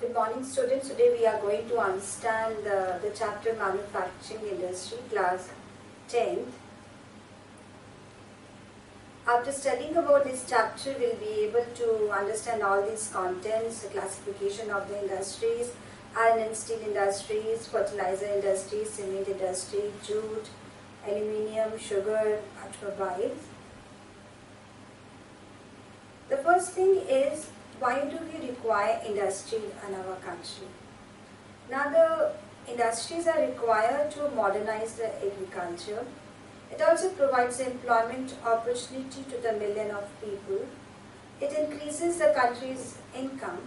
Good morning, students. Today we are going to understand the chapter Manufacturing Industry, class 10th. After studying about this chapter, we'll be able to understand all these contents, the classification of the industries, iron and steel industries, fertilizer industry, cement industry, jute, aluminium, sugar, automobiles. The first thing is, why do we require industry in our country? Now the industries are required to modernize the agriculture. It also provides employment opportunity to the million of people. It increases the country's income,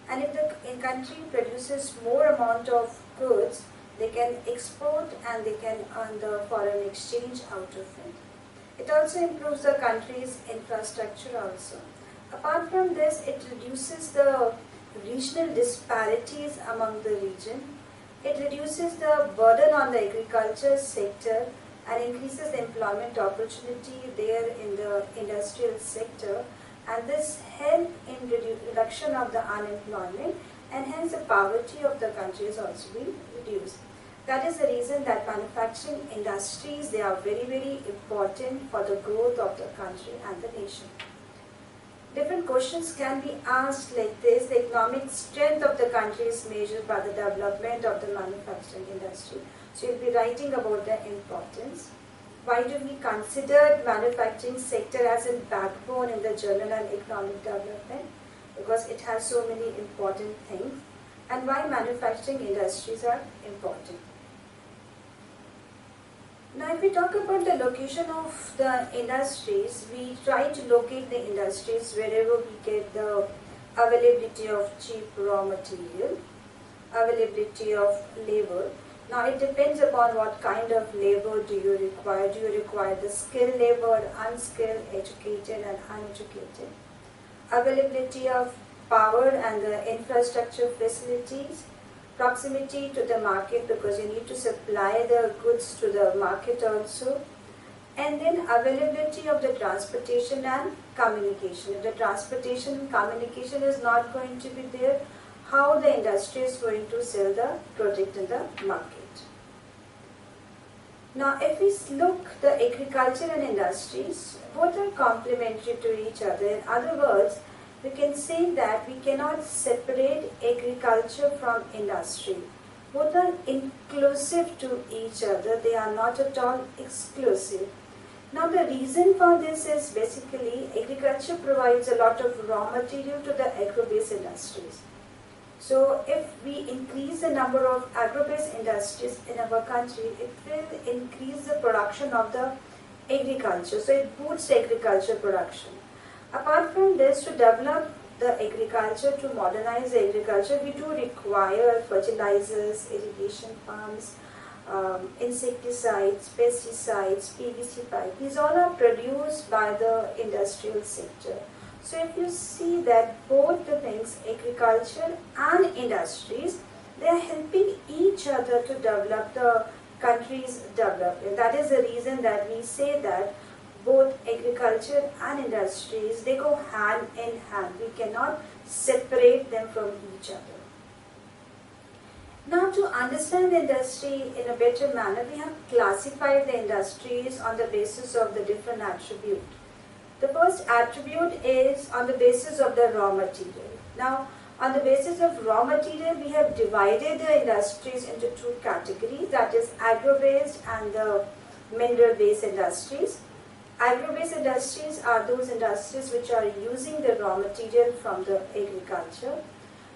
and if the country produces more amount of goods, they can export and they can earn the foreign exchange out of it. It also improves the country's infrastructure also. Apart from this, it reduces the regional disparities among the region. It reduces the burden on the agriculture sector and increases the employment opportunity there in the industrial sector, and this helps in reduction of the unemployment, and hence the poverty of the country is also being reduced. That is the reason that manufacturing industries, they are very, very important for the growth of the country and the nation. Different questions can be asked like this. The economic strength of the country is measured by the development of the manufacturing industry. So you'll be writing about the importance. Why do we consider manufacturing sector as a backbone in the general and economic development? Because it has so many important things. And why manufacturing industries are important. Now, if we talk about the location of the industries, we try to locate the industries wherever we get the availability of cheap raw material, availability of labor. Now, it depends upon what kind of labor do you require. Do you require the skilled labor, unskilled, educated and uneducated? Availability of power and the infrastructure facilities. Proximity to the market, because you need to supply the goods to the market also, and then availability of the transportation and communication. If the transportation and communication is not going to be there, how the industry is going to sell the product in the market? Now, if we look the agriculture and industries, both are complementary to each other. In other words, we can say that we cannot separate agriculture from industry. Both are inclusive to each other. They are not at all exclusive. Now the reason for this is basically agriculture provides a lot of raw material to the agro-based industries. So if we increase the number of agro-based industries in our country, it will increase the production of the agriculture. So it boosts agriculture production. Apart from this, to develop the agriculture, to modernize the agriculture, we do require fertilizers, irrigation pumps, insecticides, pesticides, PVC pipe. These all are produced by the industrial sector. So if you see that both the things, agriculture and industries, they are helping each other to develop the country's development. That is the reason that we say that both agriculture and industries, they go hand in hand. We cannot separate them from each other. Now, to understand the industry in a better manner, we have classified the industries on the basis of the different attributes. The first attribute is on the basis of the raw material. Now, on the basis of raw material, we have divided the industries into two categories, that is agro-based and the mineral-based industries. Agro-based industries are those industries which are using the raw material from the agriculture.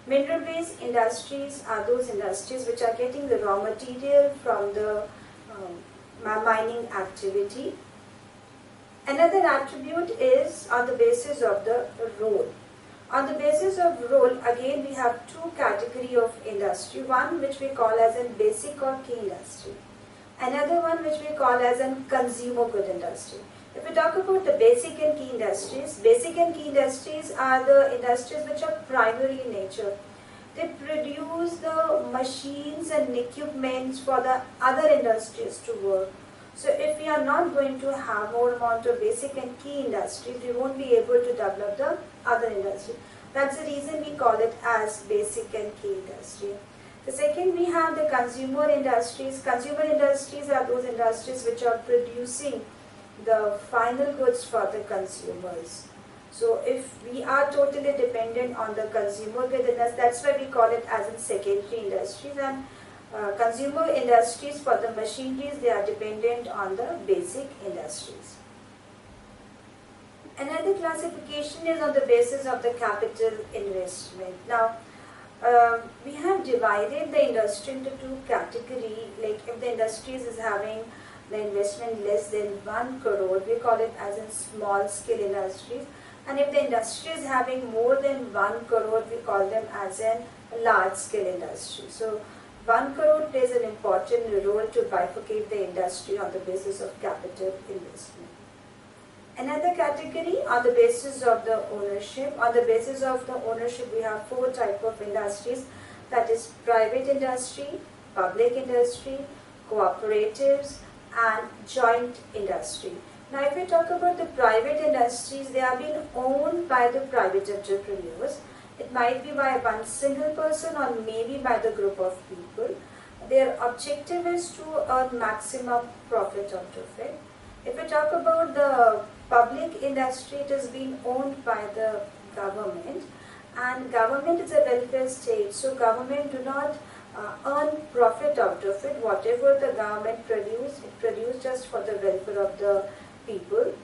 Mineral-based industries are those industries which are getting the raw material from the mining activity. Another attribute is on the basis of the role. On the basis of role, again we have two categories of industry. One which we call as a basic or key industry. Another one which we call as a consumer good industry. If we talk about the basic and key industries are the industries which are primary in nature. They produce the machines and equipments for the other industries to work. So if we are not going to have more amount of basic and key industries, we won't be able to develop the other industry. That's the reason we call it as basic and key industry. The second, we have the consumer industries. Consumer industries are those industries which are producing the final goods for the consumers. So if we are totally dependent on the consumer goods, that's why we call it as in secondary industries. And consumer industries for the machineries, they are dependent on the basic industries. Another classification is on the basis of the capital investment. Now, we have divided the industry into two categories. Like if the industry is having the investment less than 1 crore, we call it as in small scale industries. And if the industry is having more than 1 crore, we call them as in large scale industry. So 1 crore plays an important role to bifurcate the industry on the basis of capital investment. Another category on the basis of the ownership. On the basis of the ownership, we have 4 types of industries. That is private industry, public industry, cooperatives, and joint industry. Now, if we talk about the private industries, they are being owned by the private entrepreneurs. It might be by one single person or maybe by the group of people. Their objective is to earn maximum profit out of it. If we talk about the public industry, it is being owned by the government, and government is a welfare state, so government do not earn profit out of it. Whatever the government produce, it produces just for the welfare of the people.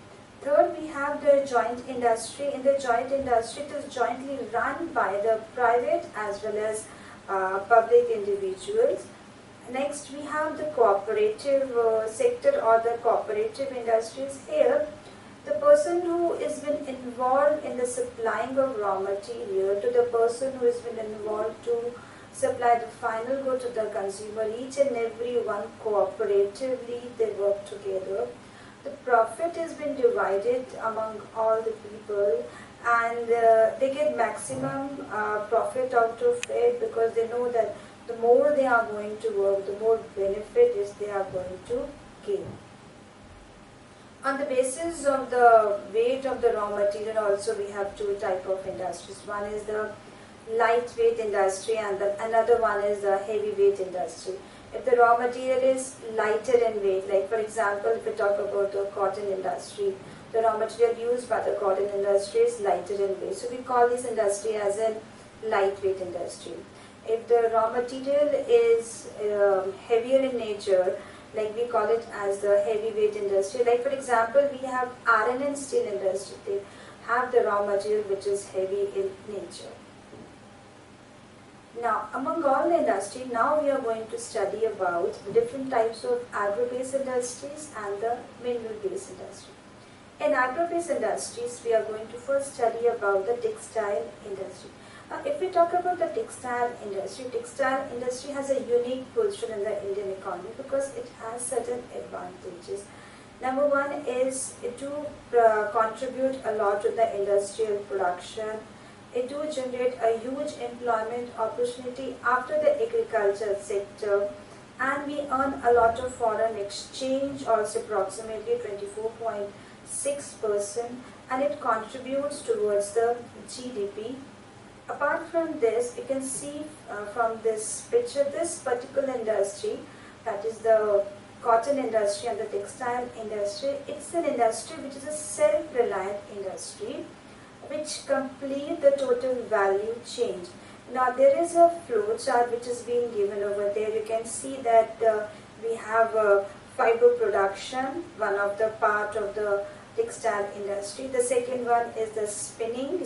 Third, we have the joint industry. In the joint industry, it is jointly run by the private as well as public individuals. Next, we have the cooperative sector or the cooperative industries. Here, the person who has been involved in the supplying of raw material to the person who has been involved to supply the final good to the consumer, each and every one cooperatively they work together. The profit has been divided among all the people, and they get maximum profit out of it because they know that the more they are going to work, the more benefit is they are going to gain. On the basis of the weight of the raw material, also we have 2 types of industries. One is the lightweight industry and another one is the heavyweight industry. If the raw material is lighter in weight, like for example, if we talk about the cotton industry, the raw material used by the cotton industry is lighter in weight. So we call this industry as a lightweight industry. If the raw material is heavier in nature, like we call it as the heavyweight industry. Like for example, we have iron and steel industry. They have the raw material which is heavy in nature. Now, among all the industry, now we are going to study about the different types of agro-based industries and the mineral-based industry. In agro-based industries, we are going to first study about the textile industry. If we talk about the textile industry has a unique position in the Indian economy because it has certain advantages. Number one is it do contribute a lot to the industrial production. It do generate a huge employment opportunity after the agriculture sector, and we earn a lot of foreign exchange, also approximately 24.6%, and it contributes towards the GDP. Apart from this, you can see from this picture, this particular industry, that is the cotton industry and the textile industry, it's an industry which is a self-reliant industry which complete the total value chain. Now there is a flow chart which is being given over there. You can see that we have fiber production, one of the part of the textile industry. The second one is the spinning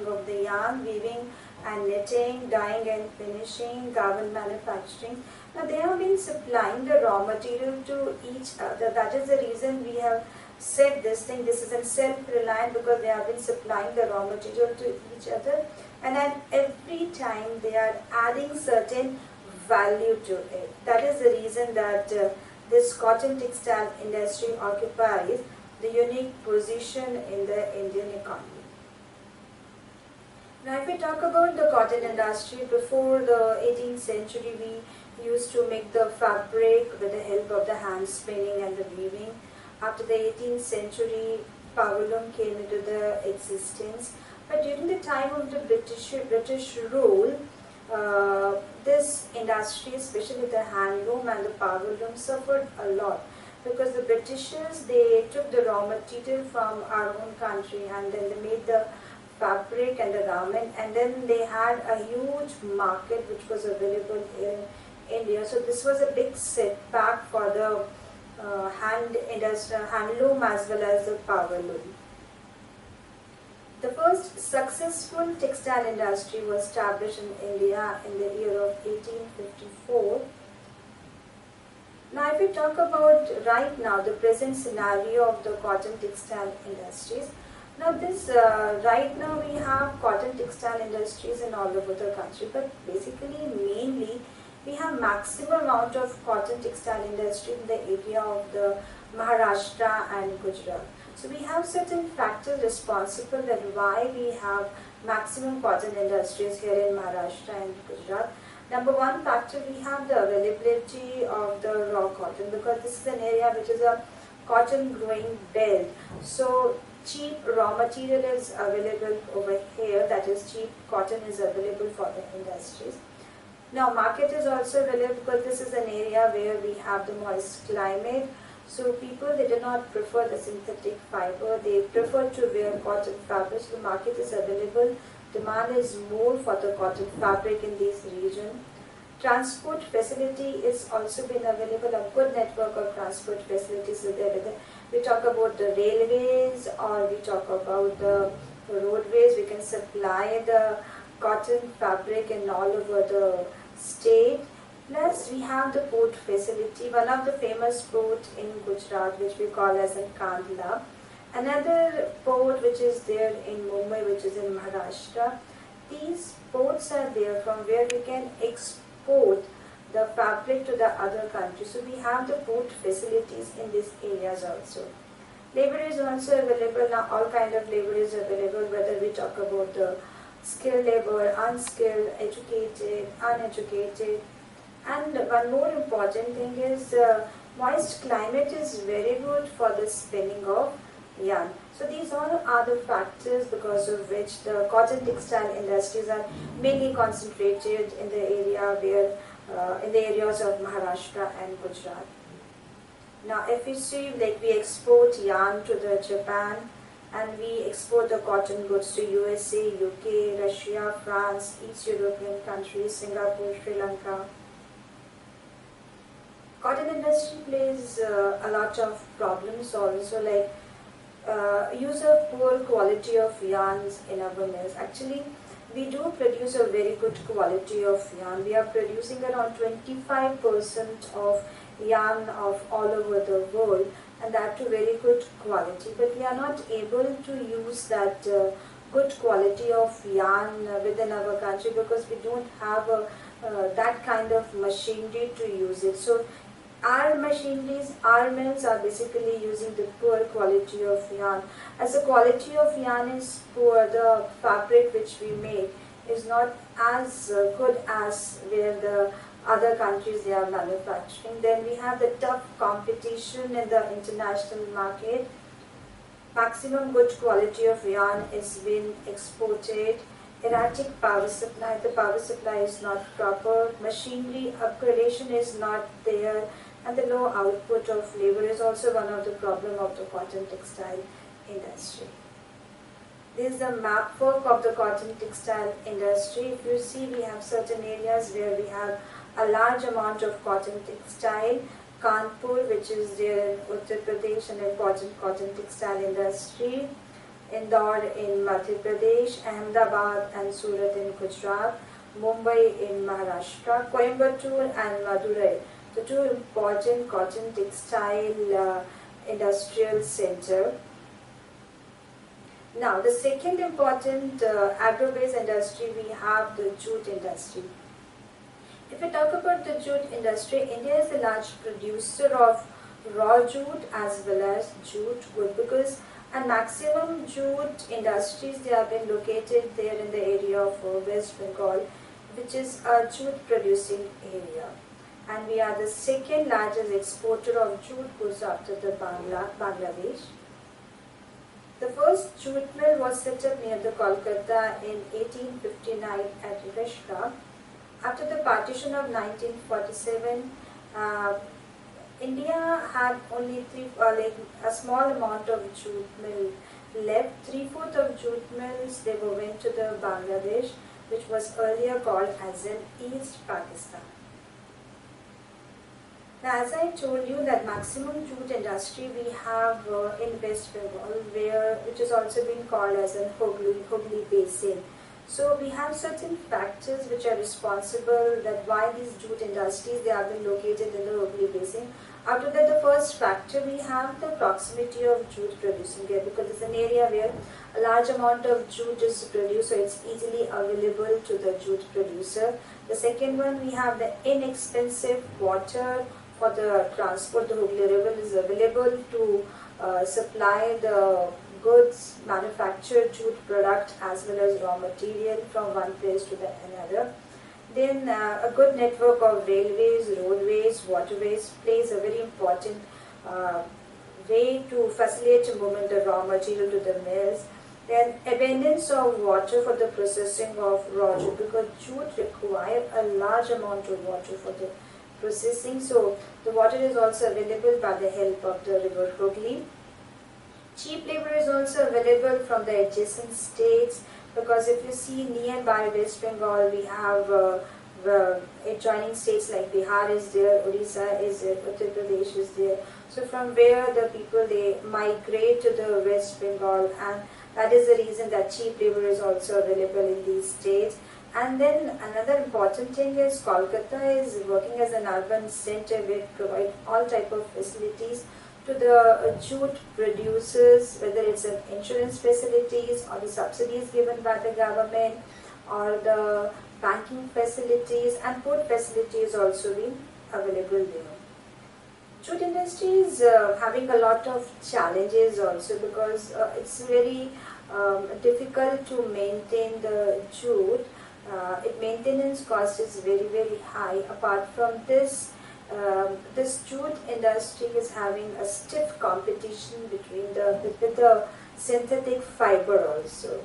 of the yarn, weaving and knitting, dyeing and finishing, garment manufacturing. Now they have been supplying the raw material to each other. That is the reason we have said this thing. This is a self-reliant because they have been supplying the raw material to each other, and at every time they are adding certain value to it. That is the reason that this cotton textile industry occupies the unique position in the Indian economy. Now if we talk about the cotton industry, before the 18th century we used to make the fabric with the help of the hand spinning and the weaving. After the 18th century, power loom came into the existence. But during the time of the British rule, this industry, especially the handloom and the powerloom, suffered a lot, because the Britishers, they took the raw material from our own country and then they made the fabric and the garment, and then they had a huge market which was available in India. So this was a big setback for the handloom as well as the powerloom. The first successful textile industry was established in India in the year of 1854. Now if we talk about right now, the present scenario of the cotton textile industries, now this right now we have cotton textile industries in all over the country, but basically mainly we have maximum amount of cotton textile industry in the area of the Maharashtra and Gujarat. So we have certain factors responsible that why we have maximum cotton industries here in Maharashtra and Gujarat. Number one factor, we have the availability of the raw cotton, because this is an area which is a cotton growing belt. So cheap raw material is available over here, that is cheap cotton is available for the industries. Now market is also available because this is an area where we have the moist climate. So people, they do not prefer the synthetic fiber, they prefer to wear cotton fabric. So the market is available, demand is more for the cotton fabric in this region. Transport facility is also been available, a good network of transport facilities is there. Whether we talk about the railways or we talk about the roadways, we can supply the cotton fabric in all over the state. Plus we have the port facility, one of the famous port in Gujarat which we call as in Kandla. Another port which is there in Mumbai, which is in Maharashtra. These ports are there from where we can export the fabric to the other countries. So we have the port facilities in these areas also. Labor is also available now, all kind of labor is available, whether we talk about the skilled labor, unskilled, educated, uneducated. And one more important thing is moist climate is very good for the spinning of yarn. So these all are the factors because of which the cotton textile industries are mainly concentrated in the area where in the areas of Maharashtra and Gujarat. Now if you see, like we export yarn to the Japan, and we export the cotton goods to USA, UK, Russia, France, East European countries, Singapore, Sri Lanka. Cotton industry plays a lot of problems also, like use of poor quality of yarns in our mills. Actually, we do produce a very good quality of yarn. We are producing around 25% of yarn of all over the world, and that to very good quality. But we are not able to use that good quality of yarn within our country because we don't have that kind of machinery to use it. So our machineries, our mills are basically using the poor quality of yarn. As the quality of yarn is poor, the fabric which we make is not as good as where the other countries they are manufacturing. Then we have the tough competition in the international market. Maximum good quality of yarn is being exported. Erratic power supply, the power supply is not proper. Machinery upgradation is not there. And the low output of labor is also one of the problem of the cotton textile industry. This is the map work of the cotton textile industry. If you see, we have certain areas where we have a large amount of cotton textile. Kanpur, which is there in Uttar Pradesh, an important cotton textile industry. Indore in Madhya Pradesh, Ahmedabad and Surat in Gujarat, Mumbai in Maharashtra, Coimbatore and Madurai, the two important cotton textile industrial center. Now, the second important agro-based industry, we have the jute industry. If we talk about the jute industry, India is a large producer of raw jute as well as jute wood, because and maximum jute industries, they have been located there in the area of West Bengal, which is a jute producing area. And we are the second largest exporter of jute goods after the Bangladesh. The first jute mill was set up near the Kolkata in 1859 at Rishka. After the partition of 1947, India had only a small amount of jute mill left. 3/4 of jute mills they went to the Bangladesh, which was earlier called as in East Pakistan. Now, as I told you, that maximum jute industry we have in West Bengal, which has also been called as an Hooghly Basin. So we have certain factors which are responsible that why these jute industries they have been located in the Hooghly Basin. After that, the first factor we have the proximity of jute producing area, because it's an area where a large amount of jute is produced, so it's easily available to the jute producer. The second one, we have the inexpensive water for the transport. The Hooghly River is available to supply the goods, manufactured jute product as well as raw material from one place to the another. Then a good network of railways, roadways, waterways plays a very important way to facilitate the movement of raw material to the mills. Then abundance of water for the processing of raw jute, because jute require a large amount of water for the processing. So the water is also available by the help of the river Hooghly. Cheap labor is also available from the adjacent states, because if you see nearby West Bengal, we have adjoining states like Bihar is there, Odisha is there, Uttar Pradesh is there. So from where the people they migrate to the West Bengal, and that is the reason that cheap labor is also available in these states. And then another important thing is Kolkata is working as an urban center where it provides all type of facilities to the jute producers, whether it's an insurance facilities or the subsidies given by the government or the banking facilities, and port facilities also being available there. Jute industry is having a lot of challenges also, because it's very difficult to maintain the jute. Its maintenance cost is very high. Apart from this, this jute industry is having a stiff competition with the synthetic fiber also.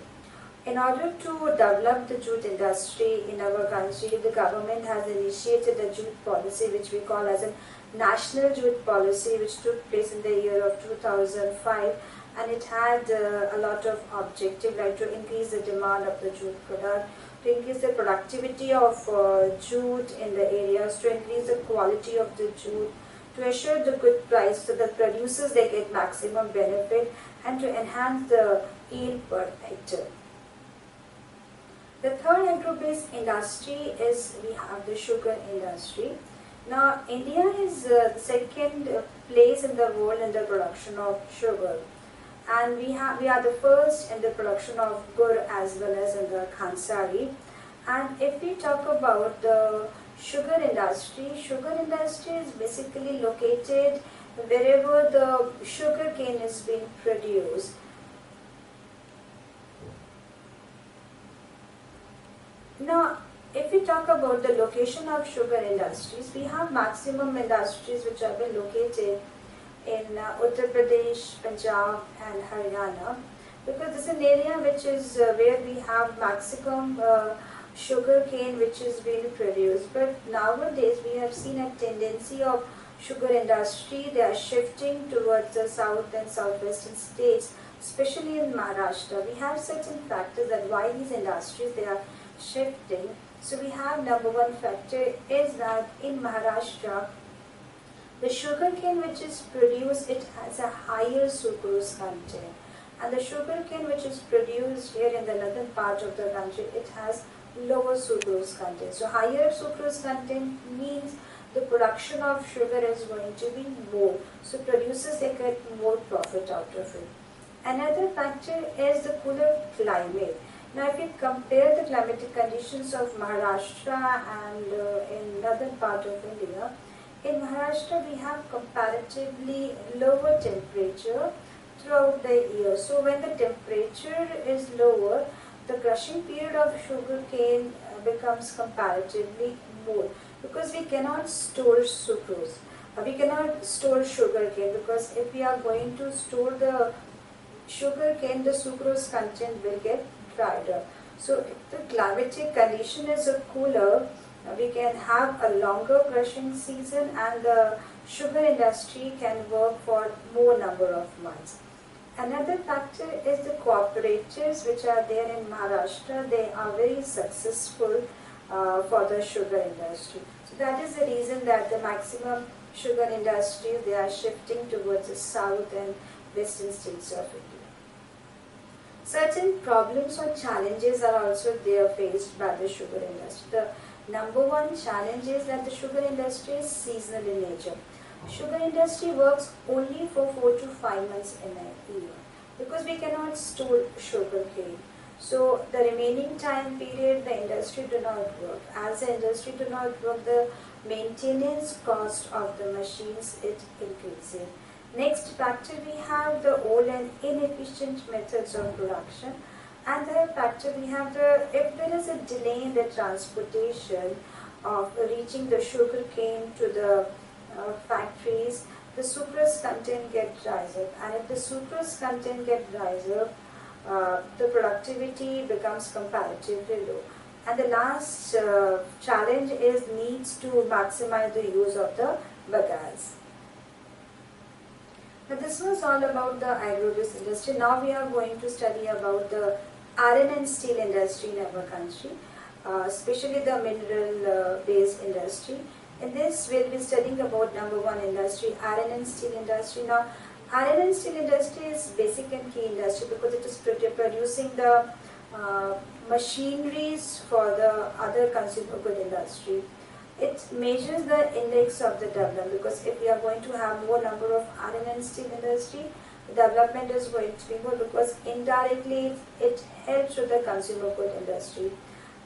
In order to develop the jute industry in our country, the government has initiated a jute policy which we call as a national jute policy, which took place in the year of 2005, and it had a lot of objectives like to increase the demand of the jute product, to increase the productivity of jute in the areas, to increase the quality of the jute, to assure the good price so that producers they get maximum benefit, and to enhance the yield per hectare. The third agro-based industry is we have the sugar industry. Now India is the second place in the world in the production of sugar, and we are the first in the production of gur as well as in the khansari. And if we talk about the sugar industry is basically located wherever the sugar cane is being produced. Now, if we talk about the location of sugar industries, we have maximum industries which have been located in Uttar Pradesh, Punjab and Haryana, because this is an area which is where we have maximum sugar cane which is being produced. But nowadays we have seen a tendency of sugar industry, they are shifting towards the south and southwestern states, especially in Maharashtra. We have certain factors that why these industries they are shifting. So we have number one factor is that in Maharashtra, the sugar cane which is produced, it has a higher sucrose content, and the sugar cane which is produced here in the northern part of the country, it has lower sucrose content. So higher sucrose content means the production of sugar is going to be more. So producers they get more profit out of it. Another factor is the cooler climate. Now if you compare the climatic conditions of Maharashtra and in northern part of India, in Maharashtra we have comparatively lower temperature throughout the year. So when the temperature is lower, the crushing period of sugar cane becomes comparatively more, because we cannot store sucrose. We cannot store sugar cane, because if we are going to store the sugar cane, the sucrose content will get dried up. So if the climatic condition is cooler, we can have a longer crushing season and the sugar industry can work for more number of months. Another factor is the cooperatives which are there in Maharashtra. They are very successful for the sugar industry. So that is the reason that the maximum sugar industries, they are shifting towards the south and western states of India. Certain problems or challenges are also there faced by the sugar industry. The number one challenge is that the sugar industry is seasonal in nature. Sugar industry works only for 4 to 5 months in a year because we cannot store sugar cane. So the remaining time period the industry do not work. As the industry do not work, the maintenance cost of the machines is increasing. Next factor, we have the old and inefficient methods of production. And the factor, we have if there is a delay in the transportation of reaching the sugar cane to the factories, the sucrose content gets rise up, and if the sucrose content gets rise up, the productivity becomes comparatively low. And the last challenge is needs to maximize the use of the bagasse. Now this was all about the agrobiz industry. Now we are going to study about the iron and steel industry in our country, especially the mineral based industry. In this we will be studying about number one industry, iron and steel industry. Now iron and steel industry is basic and key industry because it is producing the machineries for the other consumer good industry. It measures the index of the development because if we are going to have more number of iron and steel industry, the development is going to be more because indirectly it helps with the consumer good industry.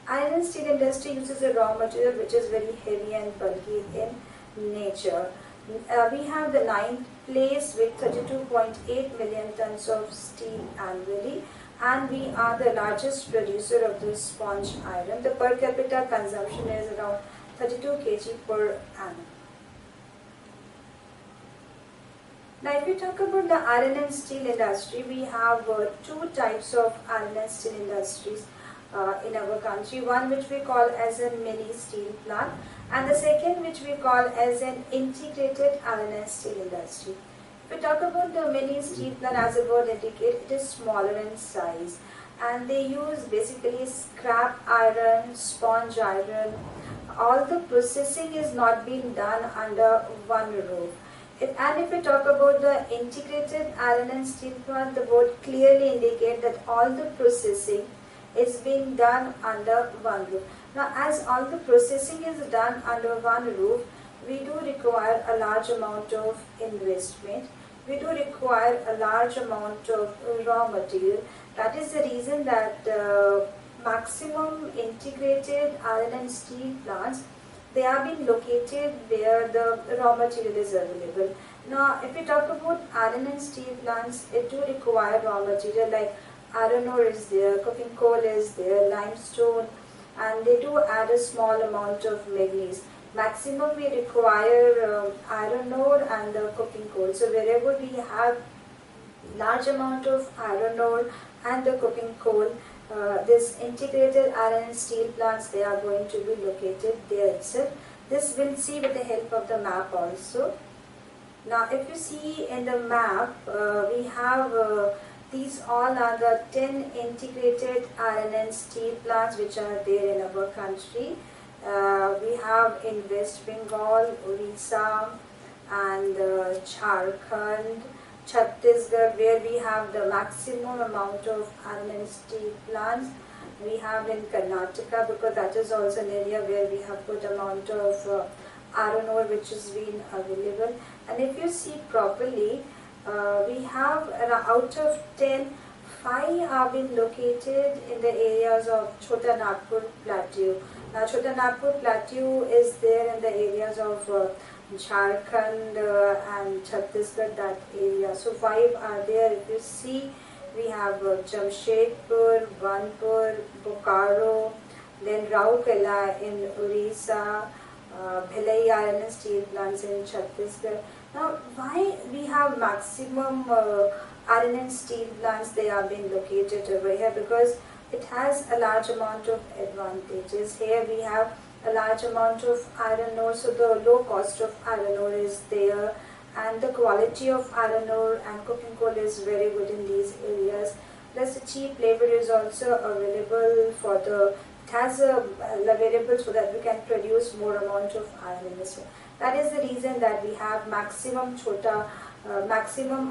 Iron and steel industry uses a raw material which is very heavy and bulky in nature. We have the 9th place with 32.8 million tons of steel annually, and we are the largest producer of the sponge iron. The per capita consumption is around 32 kg per annum. Now if we talk about the iron and steel industry, we have two types of iron and steel industries in our country. One which we call as a mini steel plant, and the second which we call as an integrated iron and steel industry. If we talk about the mini steel plant, as the word indicates, it is smaller in size and they use basically scrap iron, sponge iron. All the processing is not being done under one roof. If we talk about the integrated iron and steel plant, the word clearly indicates that all the processing is being done under one roof. Now as all the processing is done under one roof, we do require a large amount of investment. We do require a large amount of raw material. That is the reason that maximum integrated iron and steel plants, they are being located where the raw material is available. Now if we talk about iron and steel plants, it do require raw material like iron ore is there, coking coal is there, limestone, and they do add a small amount of manganese. Maximum we require iron ore and coking coal. So wherever we have large amount of iron ore and the coking coal, this integrated iron and steel plants, they are going to be located there itself. This we'll see with the help of the map also. Now if you see in the map, we have these all are the 10 integrated iron and steel plants which are there in our country. We have in West Bengal, Orissa and Jharkhand, Chhattisgarh, where we have the maximum amount of iron and steel plants. We have in Karnataka because that is also an area where we have good amount of iron ore which is being available. And if you see properly, we have out of 10, 5 are being located in the areas of Chota Nagpur Plateau. Now Chota Nagpur Plateau is there in the areas of Jharkhand and Chhattisgarh, that area. So 5 are there. If you see, we have Jamshedpur, Vanpur, Bokaro, then Rourkela in Orissa, Bhilai iron and steel plants in Chhattisgarh. Now why we have maximum iron and steel plants, they are being located over here because it has a large amount of advantages. Here we have a large amount of iron ore, so the low cost of iron ore is there, and the quality of iron ore and coking coal is very good in these areas. Plus the cheap labor is also available for the, it has available so that we can produce more amount of iron in this way. That is the reason that we have maximum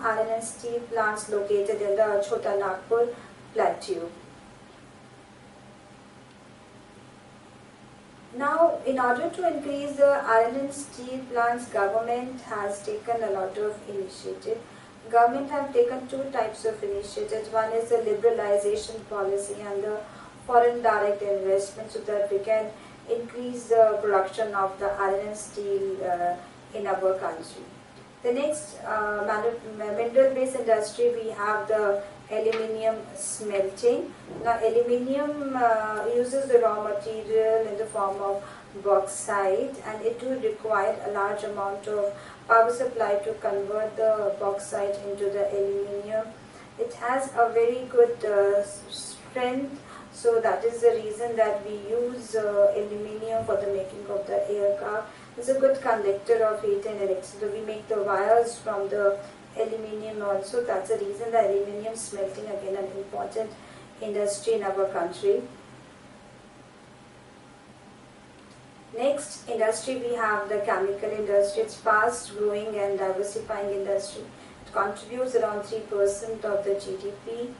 iron and steel plants located in the Chota Nagpur plateau. Now, in order to increase the iron and steel plants, government has taken a lot of initiative. Government have taken two types of initiatives. One is the liberalization policy and the foreign direct investment, so that we can increase the production of the iron and steel in our country. The next mineral-based industry, we have the aluminium smelting. Now, aluminium uses the raw material in the form of bauxite, and it would require a large amount of power supply to convert the bauxite into the aluminium. It has a very good strength, so that is the reason that we use aluminium for the making of the aircraft. It's a good conductor of heat and electricity. So we make the wires from the aluminium also. That's the reason that aluminium smelting, again, an important industry in our country. Next industry, we have the chemical industry. It's fast growing and diversifying industry. It contributes around 3% of the GDP.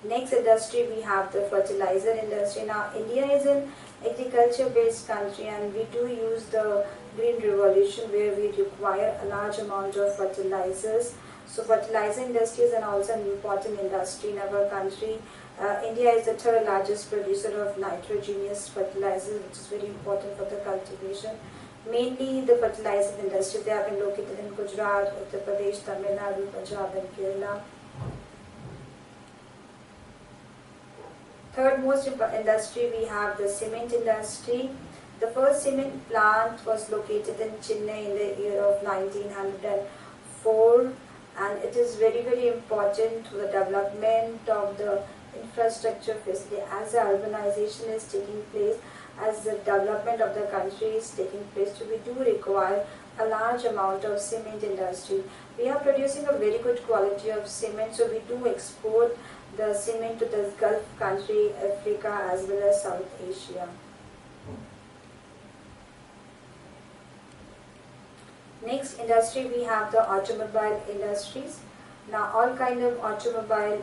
Next industry, we have the fertilizer industry. Now, India is an agriculture-based country, and we do use the green revolution where we require a large amount of fertilizers. So, fertilizer industry is also an important industry in our country. India is the third largest producer of nitrogenous fertilizers, which is very important for the cultivation. Mainly the fertilizer industry, they have been located in Gujarat, Uttar Pradesh, Tamil Nadu, Punjab and Kerala. Third most industry, we have the cement industry. The first cement plant was located in Chennai in the year of 1904, and it is very, very important to the development of the infrastructure facility. As the urbanization is taking place, as the development of the country is taking place, so we do require a large amount of cement industry. We are producing a very good quality of cement, so we do export the cement to the Gulf country, Africa as well as South Asia. Next industry, we have the automobile industries. Now, all kind of automobiles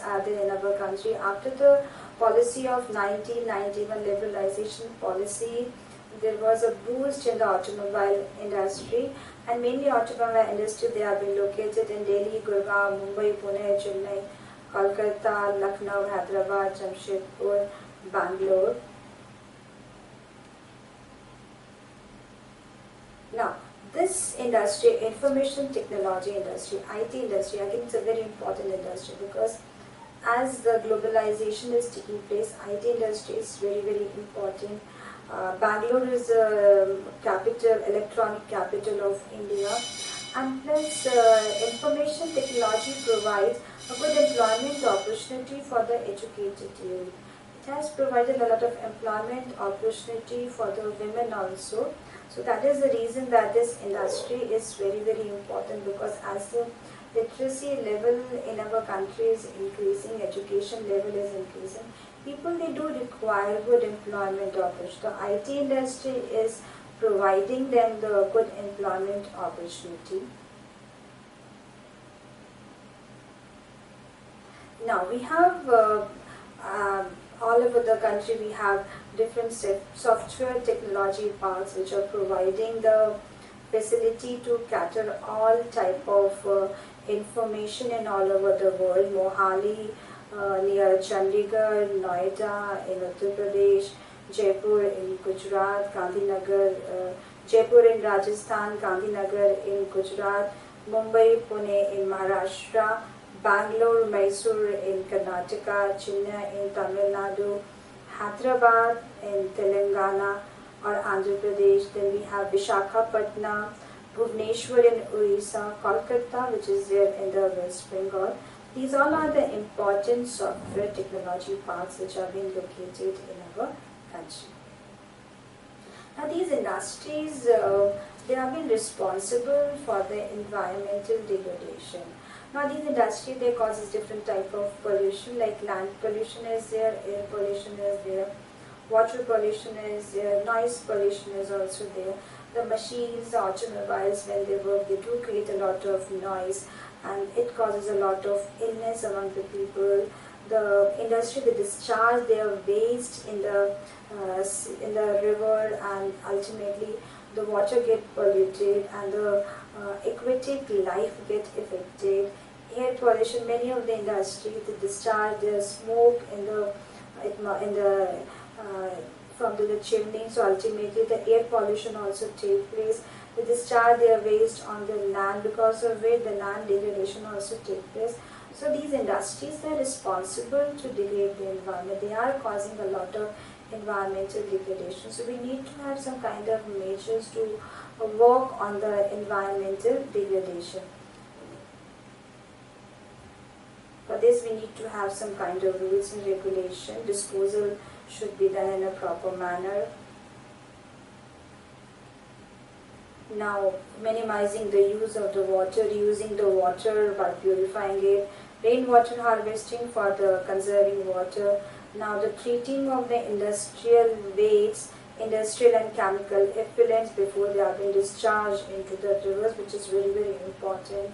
are there in our country. After the policy of 1991 liberalization policy, there was a boost in the automobile industry, and mainly automobile industry, they have been located in Delhi, Gurgaon, Mumbai, Pune, Chennai, Kolkata, Lucknow, Hyderabad, Jamshedpur, Bangalore. Now, this industry, information technology industry, IT industry, I think it's a very important industry because as the globalization is taking place, IT industry is very, very important. Bangalore is the capital, electronic capital of India, and plus information technology provides a good employment opportunity for the educated youth. It has provided a lot of employment opportunity for the women also. So that is the reason that this industry is very, very important, because as the literacy level in our country is increasing, education level is increasing, people, they do require good employment opportunity. The IT industry is providing them the good employment opportunity. Now we have all over the country, we have different software technology parks which are providing the facility to cater all type of information in all over the world. Mohali near Chandigarh, Noida in Uttar Pradesh, Jaipur in Gujarat, Gandhinagar, Jaipur in Rajasthan, Gandhinagar in Gujarat, Mumbai, Pune in Maharashtra, Bangalore, Mysore in Karnataka, Chennai in Tamil Nadu, Hyderabad in Telangana, or Andhra Pradesh. Then we have Visakhapatnam, Bhubaneswar in Orissa, Kolkata, which is there in the West Bengal. These all are the important software technology parks which are being located in our country. Now these industries, they have been responsible for the environmental degradation. Now these industries, they causes different type of pollution, like land pollution is there, air pollution is there, water pollution is there, noise pollution is also there. The machines, the automobiles, when they work, they do create a lot of noise and it causes a lot of illness among the people. The industry, they discharge their waste in the river, and ultimately the water get polluted and the aquatic life get affected. Air pollution, many of the industries, they discharge their smoke from the chimney, so ultimately the air pollution also takes place. They discharge their waste on the land, because of which the land degradation also takes place. So these industries, they are responsible to degrade the environment. They are causing a lot of environmental degradation. So we need to have some kind of measures to work on the environmental degradation. For this, we need to have some kind of rules and regulation. Disposal should be done in a proper manner. Now, minimizing the use of the water, using the water by purifying it, rainwater harvesting for the conserving water. Now, the treating of the industrial wastes, industrial and chemical effluents before they are being discharged into the rivers, which is very, very important.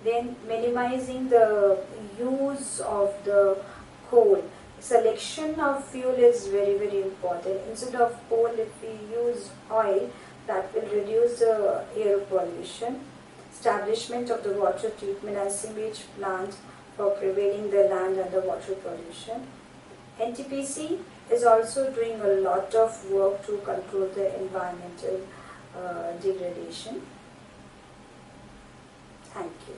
Then, minimizing the use of the coal. Selection of fuel is very, very important. Instead of coal, if we use oil, that will reduce the air pollution. Establishment of the water treatment and sewage plant for preventing the land and the water pollution. NTPC is also doing a lot of work to control the environmental degradation. Thank you.